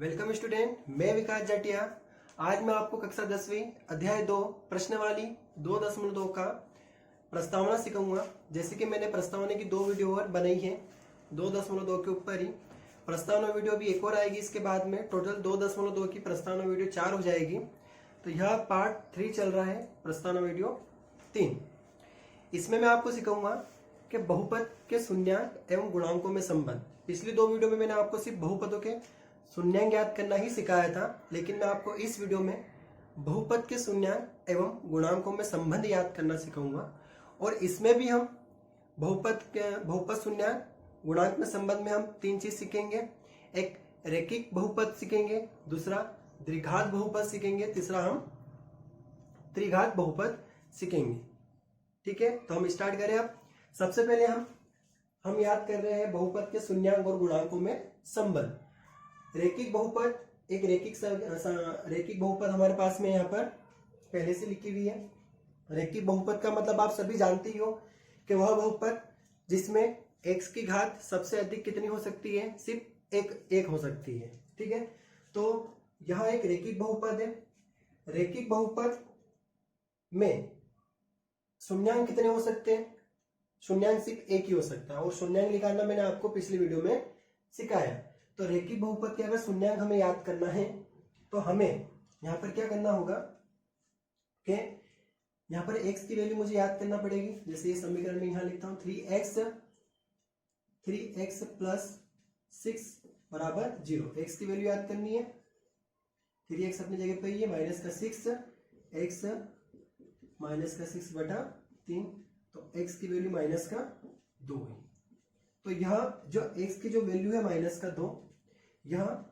Welcome student, मैं विकास जाटिया। आज मैं आपको कक्षा 10वीं अध्याय 2 प्रश्नावली 2.2 का प्रस्तावना सिखाऊंगा। जैसे कि मैंने प्रस्तावना की 2 वीडियो और बनाई है 2.2 के ऊपर ही। प्रस्तावना वीडियो भी एक और आएगी, इसके बाद में टोटल 2.2 की प्रस्तावना वीडियो 4 हो जाएगी। तो यह पार्ट 3 चल रहा है, प्रस्तावना वीडियो 3। इसमें मैं आपको सिखाऊंगा कि बहुपद के शून्यांक एवं गुणांकों में संबंध। पिछली 2 वीडियो में मैंने आपको सिर्फ बहुपदों के शून्यांक ज्ञात करना ही सिखाया था, लेकिन मैं आपको इस वीडियो में बहुपद के शून्यांक एवं गुणांकों में संबंध याद करना सिखाऊंगा। और इसमें भी हम बहुपद शून्यांक गुणांक में संबंध में हम 3 चीज सीखेंगे। एक रैखिक बहुपद सीखेंगे, दूसरा द्विघात बहुपद सीखेंगे, तीसरा हम त्रिघात बहुपद सीखेंगे। ठीक है, तो हम स्टार्ट करें। अब सबसे पहले हम याद कर रहे हैं बहुपद के शून्यांक और गुणांकों में संबंध। रैखिक बहुपद, एक रैखिक बहुपद हमारे पास में यहाँ पर पहले से लिखी हुई है। रैखिक बहुपद का मतलब आप सभी जानते ही हो कि वह बहुपद जिसमें x की घात सबसे अधिक कितनी हो सकती है, सिर्फ एक हो सकती है। ठीक है, तो यह एक रैखिक बहुपद है। रैखिक बहुपद में शून्यांक कितने हो सकते हैं? शून्यांक सिर्फ एक ही हो सकता है, और शून्यांक निकालना मैंने आपको पिछली वीडियो में सिखाया। तो रैखिक बहुपद के अगर शून्यांक हमें याद करना है तो हमें यहाँ पर क्या करना होगा कि यहाँ पर x की वैल्यू मुझे याद करना पड़ेगी। जैसे ये समीकरण में यहाँ लिखता हूँ 3x प्लस 6 बराबर 0। x की वैल्यू याद करनी है, 3x अपनी जगह पर ही है, माइनस का 6 x माइनस का 6 बटा 3, तो x की वैल्यू माइनस का 2 है। तो यह जो x की जो वैल्यू है माइनस का 2, यह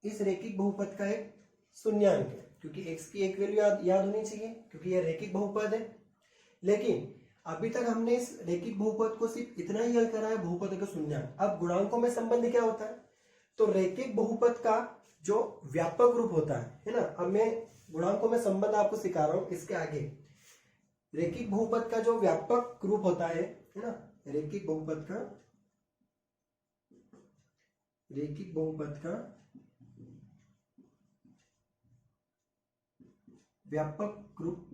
इस रैखिक बहुपद का एक शून्यांक है, क्योंकि x की एक वैल्यू याद होनी चाहिए, क्योंकि यह रैखिक बहुपद है। लेकिन अभी तक हमने इस रैखिक बहुपद को सिर्फ इतना ही हल करा है, बहुपद का शून्यांक। अब गुणांकों में संबंध क्या होता है? तो रैखिक बहुपद का जो व्यापक रूप होता है ना। अब मैं गुणांकों में संबंध आपको सिखा रहा हूं, इसके आगे रैखिक बहुपद का जो व्यापक रूप होता है ना, रैखिक बहुपद का व्यापक रूप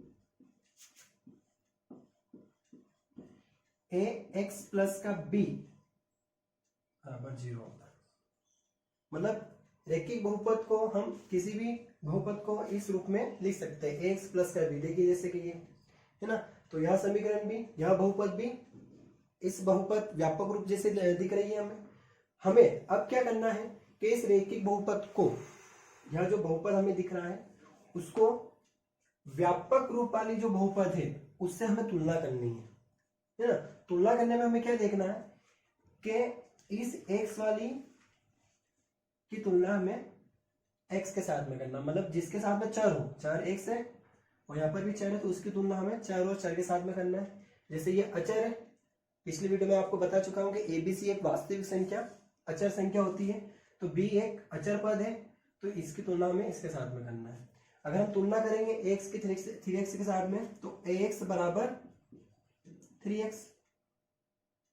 ax प्लस का b बराबर 0 होता है। मतलब रैखिक बहुपद को हम किसी भी बहुपद को इस रूप में लिख सकते हैं, ax प्लस का b। देखिए जैसे कि ये है ना, तो यह समीकरण भी, यह बहुपद भी इस बहुपद व्यापक रूप जैसे दिख रही है। हमें अब क्या करना है कि इस रैखिक बहुपद को, यह जो बहुपद हमें दिख रहा है, उसको व्यापक रूप वाली जो बहुपद है उससे हमें तुलना करनी है ना। तुलना करने में हमें क्या देखना है कि इस x वाली की तुलना हमें x के साथ में करना, मतलब जिसके साथ में चर हो, 4x है और यहाँ पर भी चर है, तो उसकी तुलना हमें चर और चर के साथ में करना है। जैसे ये अचर है, पिछली वीडियो में आपको बता चुका हूं कि ABC एक वास्तविक संख्या अचर संख्या होती है, तो B एक अचर पद है, तो इसकी तुलना हमें इसके साथ में करना है। अगर हम तुलना करेंगे x की 3x के साथ में, तो ax बराबर 3x।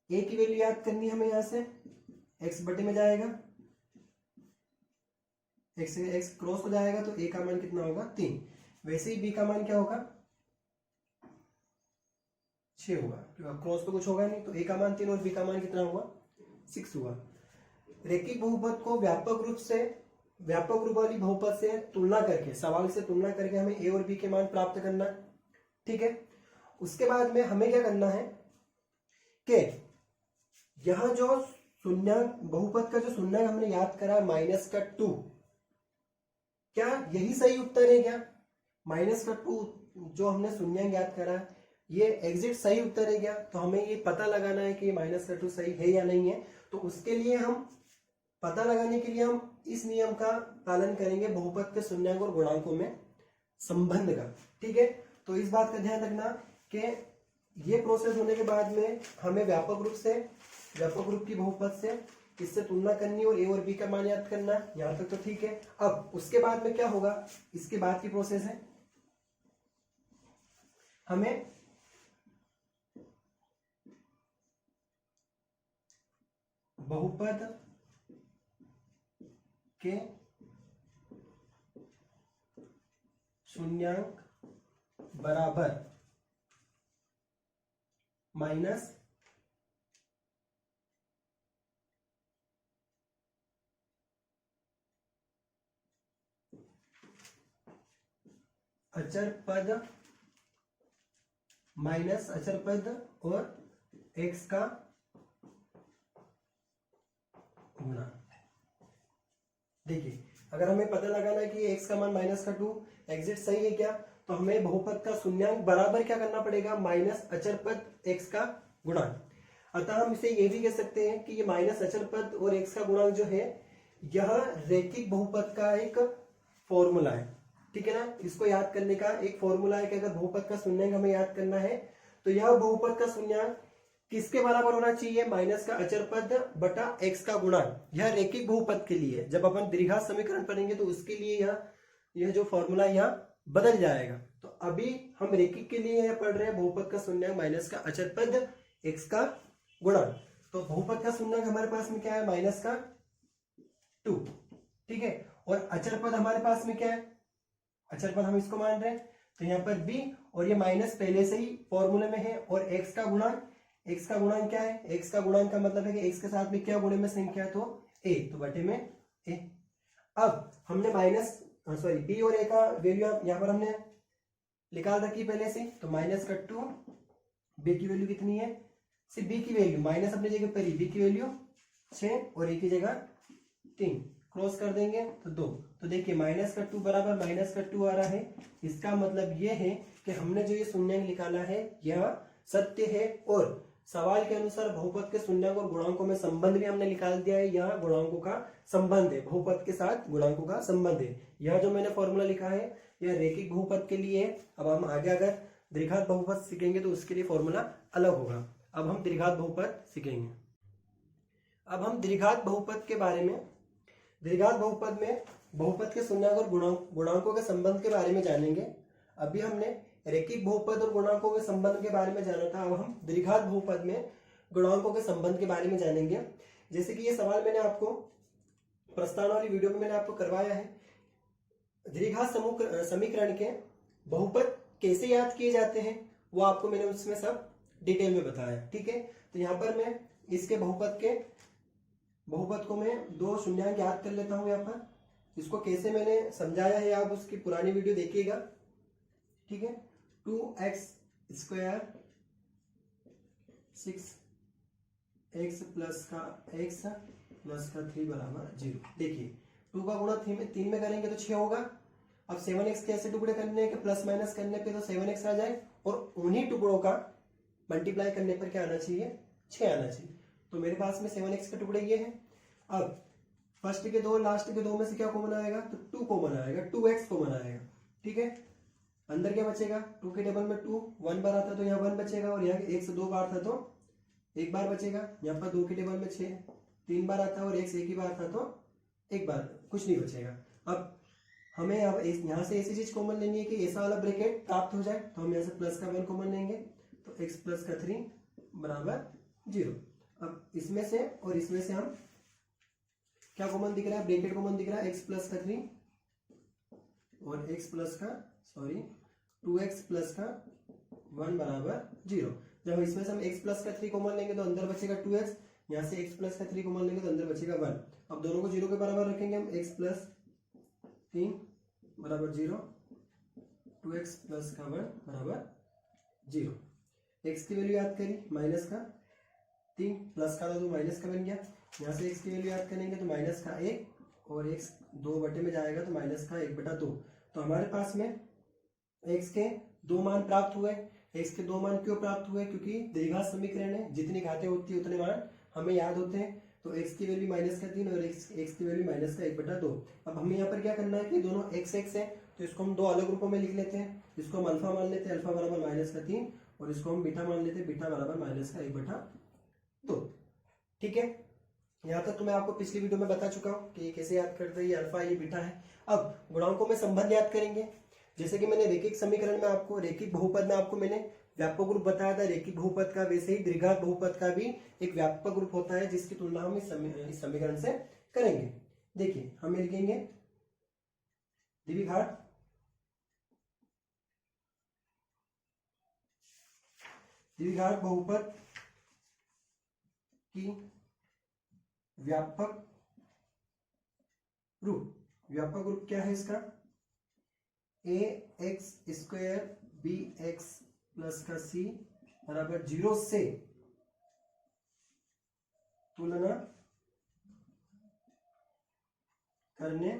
a की वैल्यू याद करनी है हमें, यहां से x बटे में जाएगा, x क्रॉस हो जाएगा, तो a का मान कितना होगा 3। वैसे ही b का मान क्या होगा 6 होगा, क्योंकि क्रॉस तो कुछ होगा नहीं, तो a का मान 3 और b का मान कितना हुआ 6 हुआ। रैखिक बहुपद को व्यापक रूप वाली बहुपद से तुलना करके, सवाल से तुलना करके हमें a और b के मान प्राप्त करना है। ठीक है, उसके बाद में हमें क्या करना है कि यह जो शून्यांक बहुपद का जो शून्यांक हमने याद करा माइनस का 2, क्या यही सही उत्तर है? क्या माइनस का 2 जो हमने शून्यांक याद करा ये एग्जैक्ट सही उत्तर है क्या? तो हमें ये पता लगाना है कि माइनस का 2 सही है या नहीं है। तो उसके लिए हम पता लगाने के लिए हम इस नियम का पालन करेंगे, बहुपद के शून्यांक और गुणांकों में संबंध का। ठीक है, तो इस बात का ध्यान रखना कि ये प्रोसेस होने के बाद में हमें व्यापक रूप की बहुपद से इससे तुलना करनी और a और b का मान याद करना। यहां तक तो ठीक है। अब उसके बाद में क्या होगा, इसके बाद की प्रोसेस है, हमें बहुपद के शून्यांक बराबर माइनस अचर पद माइनस अचर पद और x का गुणा। देखिए अगर हमें पता लगाना है कि x का मान माइनस का 2 एग्जिट सही है क्या, तो हमें बहुपद का शून्यांक बराबर क्या करना पड़ेगा, माइनस अचर पद x का गुणांक। अतः हम इसे ये भी कह सकते हैं कि ये माइनस अचर पद और x का गुणांक जो है यह रैखिक बहुपद का एक फॉर्मूला है। ठीक है ना, इसको याद करने का एक फॉर्मूला है कि अगर बहुपद का शून्यांक हमें याद करना है तो यह बहुपद का शून्यांक किसके बराबर होना चाहिए, माइनस का अचर पद बटा x का गुणांक। यह रैखिक बहुपद के लिए, जब अपन द्विघात समीकरण पढ़ेंगे तो उसके लिए यह जो फॉर्मूला यहाँ बदल जाएगा। तो अभी हम रैखिक के लिए यह पढ़ रहे हैं बहुपद का शून्यांक माइनस का अचर पद x का गुणांक। तो बहुपद का शून्यांक हमारे पास में क्या है, माइनस का 2। ठीक है, और अचर पद हमारे पास में क्या है, अचर पद हम इसको मान रहे हैं तो यहाँ पर b, और ये माइनस पहले से ही फॉर्मूले में है, और x का गुणांक, x का गुणांक क्या है, x का गुणांक का मतलब है कि x के साथ में क्या गुणे में संख्या, तो a, तो बटे में a। अब हमने माइनस b और a का वैल्यू यहाँ पर हमने निकाल रखी पहले से, तो माइनस का 2, b की वैल्यू कितनी है, सिर्फ b की वैल्यू माइनस अपनी जगह पर b की वैल्यू 6 और a की जगह 3, क्रॉस कर देंगे तो 2। तो देखिए माइनस का 2 बराबर माइनस का 2 आ रहा है। इसका मतलब ये है कि हमने जो ये शून्यांक निकाला है यह सत्य है, और सवाल के अनुसार बहुपद के शून्यांक और गुणांकों में संबंध भी हमने निकाल दिया है। यह गुणांकों का संबंध है, बहुपद के साथ गुणांकों का संबंध है। यह जो मैंने फॉर्मूला लिखा है यह रैखिक बहुपद के लिए है। अब हम आगे अगर द्विघात बहुपद सीखेंगे तो उसके लिए फॉर्मूला अलग होगा। अब हम द्विघात बहुपद सीखेंगे। अब हम द्विघात बहुपद के बारे में, द्विघात बहुपद में बहुपद के शून्यांक और गुणांकों के संबंध के बारे में जानेंगे। अभी हमने रैखिक बहुपद और गुणांकों के संबंध के बारे में जाना था, अब हम द्विघात बहुपद में गुणांकों के संबंध के बारे में जानेंगे। जैसे कि ये सवाल मैंने आपको प्रस्तावना वाली वीडियो में मैंने आपको करवाया है, द्विघात समीकरण के बहुपद कैसे याद किए जाते हैं वो आपको मैंने उसमें सब डिटेल में बताया। ठीक है, तो यहाँ पर मैं इसके बहुपद को मैं 2 शून्यांक याद कर लेता हूं। यहाँ पर इसको कैसे मैंने समझाया है आप उसकी पुरानी वीडियो देखिएगा। ठीक है, 2x स्क्वायर 6x प्लस का x प्लस का 3 बराबर 0। देखिए 2 का गुणा 3 में करेंगे तो 6 होगा। अब 7x के ऐसे टुकड़े करने के प्लस माइनस करने पे तो 7x आ जाए, और उन्हीं टुकड़ों का मल्टीप्लाई करने पर क्या आना चाहिए, 6 आना चाहिए। तो मेरे पास में 7x के टुकड़े ये हैं। अब फर्स्ट के 2 लास्ट के 2 में से क्या कॉमन आएगा, तो 2 कॉमन आएगा, 2x कॉमन आएगा। ठीक है, अंदर क्या बचेगा, 2 के टेबल में 2 1 बार आता तो यहाँ 1 बचेगा, और यहाँ x 2 बार था तो 1 बार बचेगा। यहाँ पर 2 के टेबल में 6 3 बार आता है और x 1 ही बार था तो 1 बार, कुछ नहीं बचेगा। अब हमें अब यहाँ से ऐसी चीज कॉमन लेनी है कि ऐसा वाला ब्रैकेट प्राप्त हो जाए, तो हम यहाँ से प्लस का 1 कॉमन लेंगे, तो x प्लस का 3 बराबर 0। अब इसमें से और इसमें से हम क्या कॉमन दिख रहा है, ब्रैकेट कॉमन दिख रहा है, x प्लस का 3 और x प्लस का 2x प्लस का 1 बराबर 0। जब इसमें से हम x प्लस का 3 कॉमन लेंगे तो अंदर बचेगा 2x, यहाँ से x प्लस का 3 कॉमन लेंगे तो अंदर बचेगा 1। अब दोनों को 0 के बराबर रखेंगे हम, x प्लस 3 बराबर 0, 2x प्लस का 1 बराबर 0। x की वैल्यू याद करी, माइनस का 3 प्लस का 2 माइनस का बन गया। यहाँ से x की वैल्यू याद करेंगे तो माइनस का 1 और x 2 बटे में जाएगा तो माइनस का 1 बटा 2। तो हमारे पास में x के 2 मान प्राप्त हुए। x के 2 मान क्यों प्राप्त हुए, क्योंकि द्विघात समीकरण है, जितनी घातें होती है उतने मान हमें याद होते हैं। तो x की वैल्यू माइनस का 3 और x की वैल्यू माइनस का 1 बटा 2। अब हमें यहाँ पर क्या करना है कि दोनों x है तो इसको हम 2 अलग रूपों में लिख लेते हैं। इसको हम अल्फा मान लेते हैं, अल्फा बराबर माइनस का 3, और इसको हम बीटा मान लेते हैं, बीटा बराबर माइनस का 1 बटा 2। ठीक है, यहाँ तक तो मैं आपको पिछली वीडियो में बता चुका हूँ कि कैसे याद करते हैं, ये अल्फा ये बीटा है। अब गुणांकों में संबंध याद करेंगे। जैसे कि मैंने रैखिक समीकरण में आपको, रैखिक बहुपद में आपको मैंने व्यापक रूप बताया था रैखिक बहुपद का, वैसे ही द्विघात बहुपद का भी एक व्यापक रूप होता है जिसकी तुलना हम इस समीकरण से करेंगे। देखिए हम लिखेंगे द्विघात बहुपद की व्यापक रूप क्या है इसका, A X square B X plus का सी बराबर 0 से तुलना करने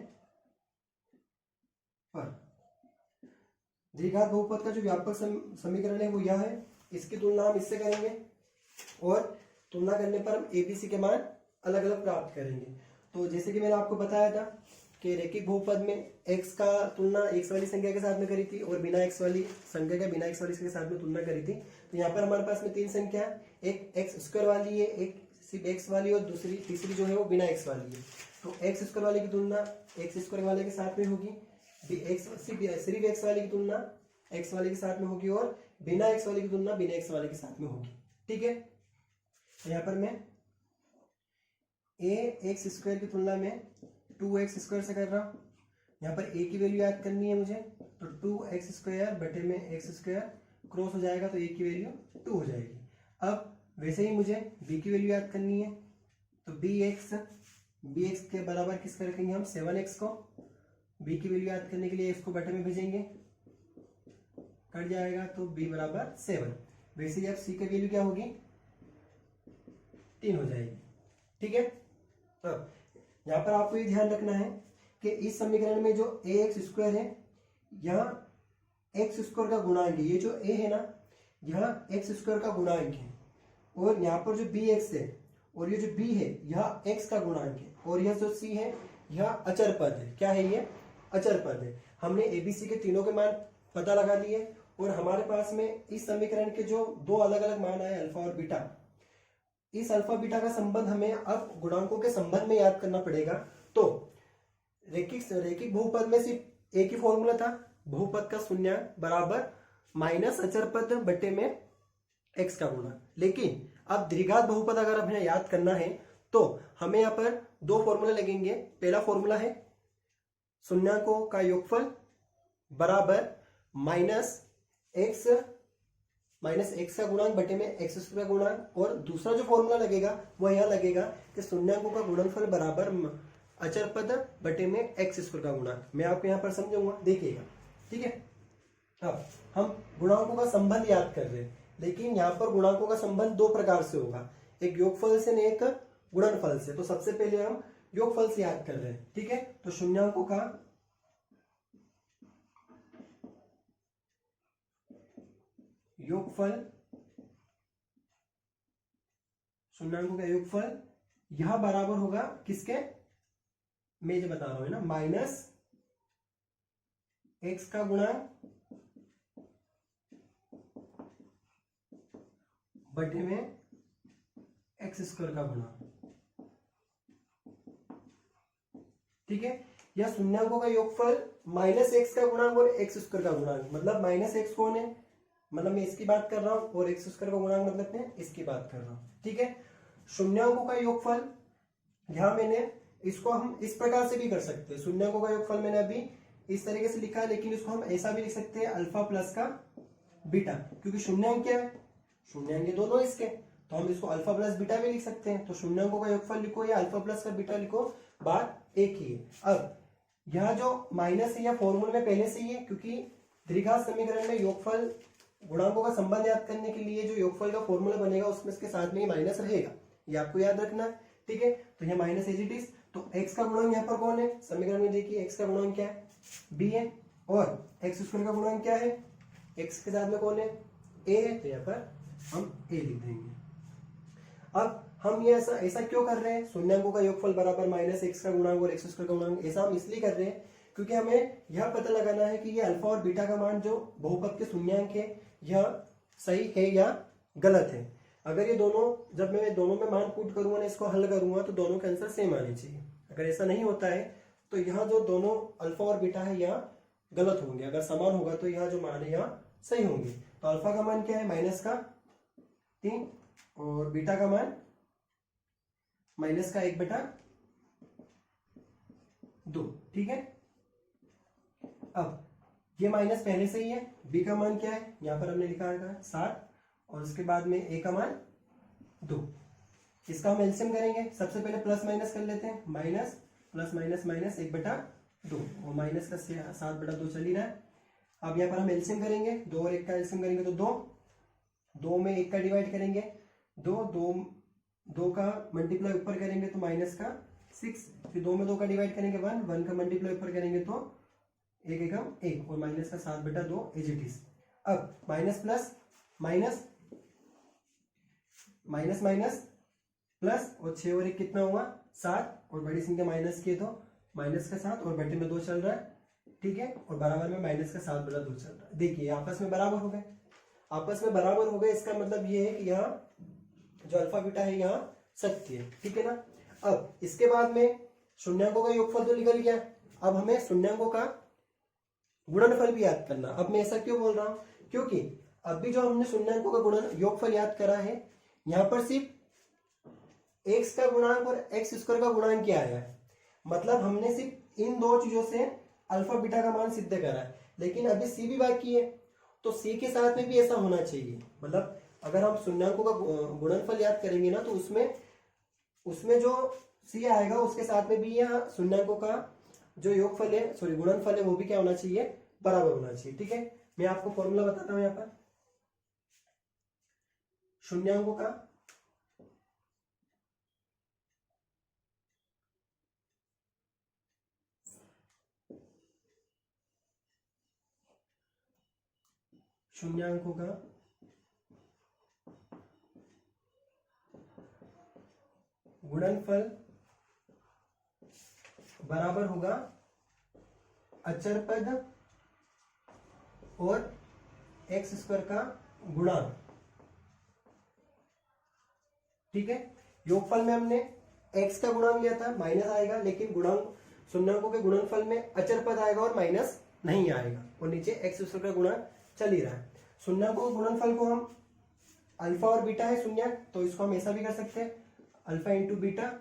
पर। द्विघात बहुपद का जो व्यापक समीकरण है वो यह है, इसकी तुलना हम इससे करेंगे और तुलना करने पर हम एबीसी के मान अलग अलग प्राप्त करेंगे। तो जैसे कि मैंने आपको बताया था कि रेखिक बहुपद में x का तुलना x वाली संख्या के साथ में करी थी और बिना x वाली संख्या के बिना x वाली के साथ में तुलना करी थी। तो यहाँ पर हमारे पास में तीन संख्या है, एक x स्क्वायर वाली है, एक सिर्फ x वाली और तीसरी जो है वो बिना x वाली है। तो x स्क्वायर वाले की तुलना x स्क्वायर वाले के साथ में होगी, सिर्फ x वाले की तुलना x वाले के साथ में होगी और बिना x वाले की तुलना बिना x वाले के साथ में होगी। ठीक है, यहाँ पर मैं एक्स स्क्वायर की तुलना में 2x स्क्वायर से कर रहा हूँ। यहाँ पर a की वैल्यू याद करनी है मुझे, तो 2x स्क्वायर बटे में x स्क्वायर क्रॉस हो जाएगा तो a की वैल्यू 2 हो जाएगी। अब वैसे ही मुझे b की वैल्यू याद करनी है, तो bx के बराबर किसका रखेंगे हम 7x को। b की वैल्यू याद करने के लिए इसको बटे में भेजेंगे, कट जाएगा तो b बराबर 7। वैसे ही अब c की वैल्यू क्या होगी 3 हो जाएगी। ठीक है, अब यहाँ पर आपको ये ध्यान रखना है कि इस समीकरण में जो ए एक्स स्क्वायर है यहाँ एक्स स्क्वायर का गुणांक है, ये जो a है ना यहाँ एक्स स्क्वायर का गुणांक है, और यहाँ पर जो बी एक्स है और ये जो b है यह x का गुणांक है, और यह जो c है यह अचर पद है। क्या है ये अचर पद है। हमने एबीसी के तीनों के मान पता लगा लिए और हमारे पास में इस समीकरण के जो दो अलग अलग मान आए अल्फा और बीटा, इस अल्फा बीटा का संबंध हमें अब गुणांकों के संबंध में याद करना पड़ेगा। तो रेखिक बहुपद में सिर्फ एक ही फॉर्मूला था, बहुपद का शून्यांक बराबर माइनस अचर पद बटे में x का गुणा। लेकिन अब द्विघात बहुपद अगर हमें याद करना है तो हमें यहाँ पर दो फॉर्मूले लगेंगे। पहला फॉर्मूला है शून्यांकों का योगफल बराबर माइनस एक्स का गुणांक बटे में एक्स स्क्वायर का गुणांक, और दूसरा जो फॉर्मूला लगेगा वो यह लगेगा कि शून्याङ्कों का गुणनफल बराबर अचर पद बटे में एक्स स्क्वायर का गुणांक। मैं आपको यहाँ पर समझाऊंगा, देखिएगा। ठीक है, अब हम गुणांकों का संबंध याद कर रहे हैं, लेकिन यहाँ पर गुणांकों का संबंध दो प्रकार से होगा, एक योगफल से एक गुणनफल से। तो सबसे पहले हम योगफल से याद कर रहे हैं। ठीक है, तो शून्याङ्कों का योगफल, शून्याङ्कों का योगफल यह बराबर होगा किसके, मैं जो बता रहा हूं ना, माइनस एक्स का गुणांक बटे में एक्स स्क्वायर का गुणांक। ठीक है, या शून्याङ्कों का योगफल माइनस एक्स का गुणांक और एक्स स्क्वायर का गुणांक। मतलब माइनस एक्स कौन है, मतलब मैं इसकी बात कर रहा हूं, और एक्स स्क्वायर का गुणांक मतलब मैं इसकी बात कर रहा हूं। ठीक है, शून्याङ्कों का योगफल यहां मैंने इसको हम इस प्रकार से भी कर सकते हैं। शून्याङ्कों का योगफल मैंने अभी इस तरीके से लिखा है, लेकिन इसको हम ऐसा भी लिख सकते हैं अल्फा प्लस का बीटा, क्योंकि शून्याङ्क क्या है, शून्याङ्क दोनों इसके, तो हम इसको अल्फा प्लस बीटा भी लिख सकते हैं। तो शून्याङ्कों का योगफल लिखो या अल्फा प्लस का बीटा लिखो, बात एक ही है। अब यह जो माइनस है यह फॉर्मूले में पहले से ही है, क्योंकि द्विघात समीकरण में योगफल गुणांकों का संबंध याद करने के लिए जो योगफल का फॉर्मूला बनेगा उसमें इसके साथ में माइनस रहेगा, ये आपको याद रखना है। ठीक है, तो यह माइनस एज इट इज। तो x का गुणांक यहाँ पर कौन है, समीकरण में देखिए x का गुणांक क्या है, b है, और एक्स स्क्वायर का गुणांक क्या है, x के साथ में कौन है, a है, तो यहाँ पर हम a लिख देंगे। अब हम ये ऐसा क्यों कर रहे हैं, शून्याङ्कों का योगफल बराबर माइनस एक्स का गुणांक और एक्स स्क्वायर का गुणांक, ऐसा हम इसलिए कर रहे हैं क्योंकि हमें यह पता लगाना है कि ये अल्फा और बीटा का मान जो बहुपद के शून्याङ्क है यह सही है या गलत है। अगर ये दोनों, जब मैं दोनों में मान पुट करूंगा ना, इसको हल करूंगा, तो दोनों के आंसर सेम आने चाहिए। अगर ऐसा नहीं होता है तो यहाँ जो दोनों अल्फा और बीटा है यहाँ गलत होंगे, अगर समान होगा तो यहाँ जो मान है यहाँ सही होंगे। तो अल्फा का मान क्या है माइनस का 3 और बीटा का मान माइनस का 1/3 2। ठीक है, अब ये माइनस पहले से ही है, b का मान क्या है यहाँ पर हमने लिखा है 7 और उसके बाद में a का मान 2। इसका हम एलसीएम करेंगे, सबसे पहले प्लस माइनस कर लेते हैं, माइनस प्लस माइनस माइनस 1/2 और माइनस का 7/2 चल ही रहा है। अब यहाँ पर हम एलसीएम करेंगे, 2 और 1 का एलसीएम करेंगे तो 2 में 1 का डिवाइड करेंगे 2 का मल्टीप्लाई ऊपर करेंगे तो माइनस का 6, फिर 2 में 2 का डिवाइड करेंगे 1 का मल्टीप्लाई ऊपर करेंगे तो 1 एकम 1 और माइनस का 7/2 एज इट इज। अब minus plus minus minus minus plus और 6 और 1 कितना हुआ 7 और बड़ी संख्या माइनस की है तो माइनस का 7 और बटे में 2 चल रहा है। ठीक है, और बराबर में माइनस का 7/2 चल रहा है। देखिए आपस में बराबर हो गए, आपस में बराबर हो गए, इसका मतलब ये है कि यहाँ जो अल्फा बीटा है यहाँ सत्य है। ठीक है ना, अब इसके बाद में शून्यांकों का योगफल तो निकल गया, अब हमें शून्यांकों का गुणनफल भी याद करना। अब मैं ऐसा क्यों बोल रहा हूं, क्योंकि अभी जो हमने शून्यांकों का गुणन योगफल याद करा है, यहाँ पर सिर्फ x का गुणांक और x स्क्वायर का गुणांक क्या आया है, मतलब हमने सिर्फ इन दो चीजों से अल्फा बीटा का मान सिद्ध करा है, लेकिन अभी c भी बाकी है, तो c के साथ में भी ऐसा होना चाहिए। मतलब अगर हम शून्यांकों का गुणनफल याद करेंगे ना तो उसमें जो c आएगा उसके साथ में भी यहाँ शून्यांकों का जो योगफल है सॉरी गुणनफल है वो भी क्या होना चाहिए, बराबर होना चाहिए। ठीक है, मैं आपको फॉर्मूला बताता हूं यहाँ पर शून्यांकों का गुणनफल बराबर होगा अचर पद और x स्क्वायर का गुणांक। ठीक है, योगफल में हमने x का गुणांक लिया था, माइनस आएगा, लेकिन गुणांक शून्यांकों के गुणनफल में अचर पद आएगा और माइनस नहीं आएगा, और नीचे x स्क्वायर का गुणांक चल ही रहा है। शून्यांकों के गुणनफल को हम अल्फा और बीटा है शून्य, तो इसको हम ऐसा भी कर सकते हैं अल्फा इंटू बीटा,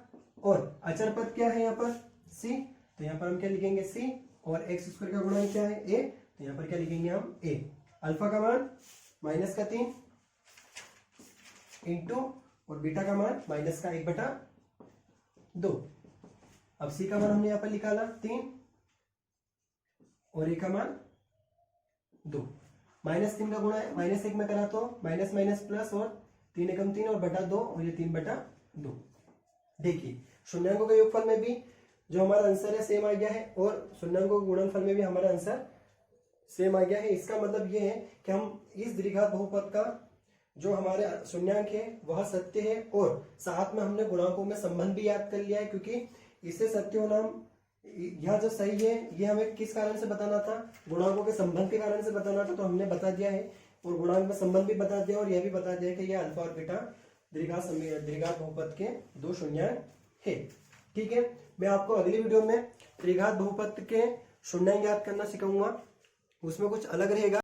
और अचर पद क्या है यहाँ पर c, तो यहाँ पर हम क्या लिखेंगे c, और x स्क्वायर का गुणांक क्या है a, तो यहाँ पर क्या लिखेंगे हम a। अल्फा का मान माइनस का 3 इंटू और बीटा का मान माइनस का 1/2। अब c का मान हमने यहाँ पर निकाला 3 और a का मान 2। -3 का गुणा है, -1 में करा तो माइनस माइनस प्लस और 3 एकम 3 और बटा 2 और ये 3/2। देखिए शून्यांकों के योगफल में भी जो हमारा आंसर है सेम आ गया है, और शून्यांकों के गुणनफल में भी हमारा आंसर सेम आ गया है। इसका मतलब ये है कि हम इस द्विघात बहुपद का जो हमारे शून्यांक है वह सत्य है, और साथ में हमने गुणांकों में संबंध भी याद कर लिया है, क्योंकि इससे सत्य होना यह जो सही है ये हमें किस कारण से बताना था, गुणांकों के संबंध के कारण से बताना था, तो हमने बता दिया है, और गुणांक में संबंध भी बता दिया, और यह भी बता दिया कि यह अल्फा और बीटा द्विघात बहुपद के दो शून्यांक है। ठीक है, मैं आपको अगली वीडियो में त्रिघात बहुपद के शून्यांक याद करना सिखाऊंगा, उसमें कुछ अलग रहेगा।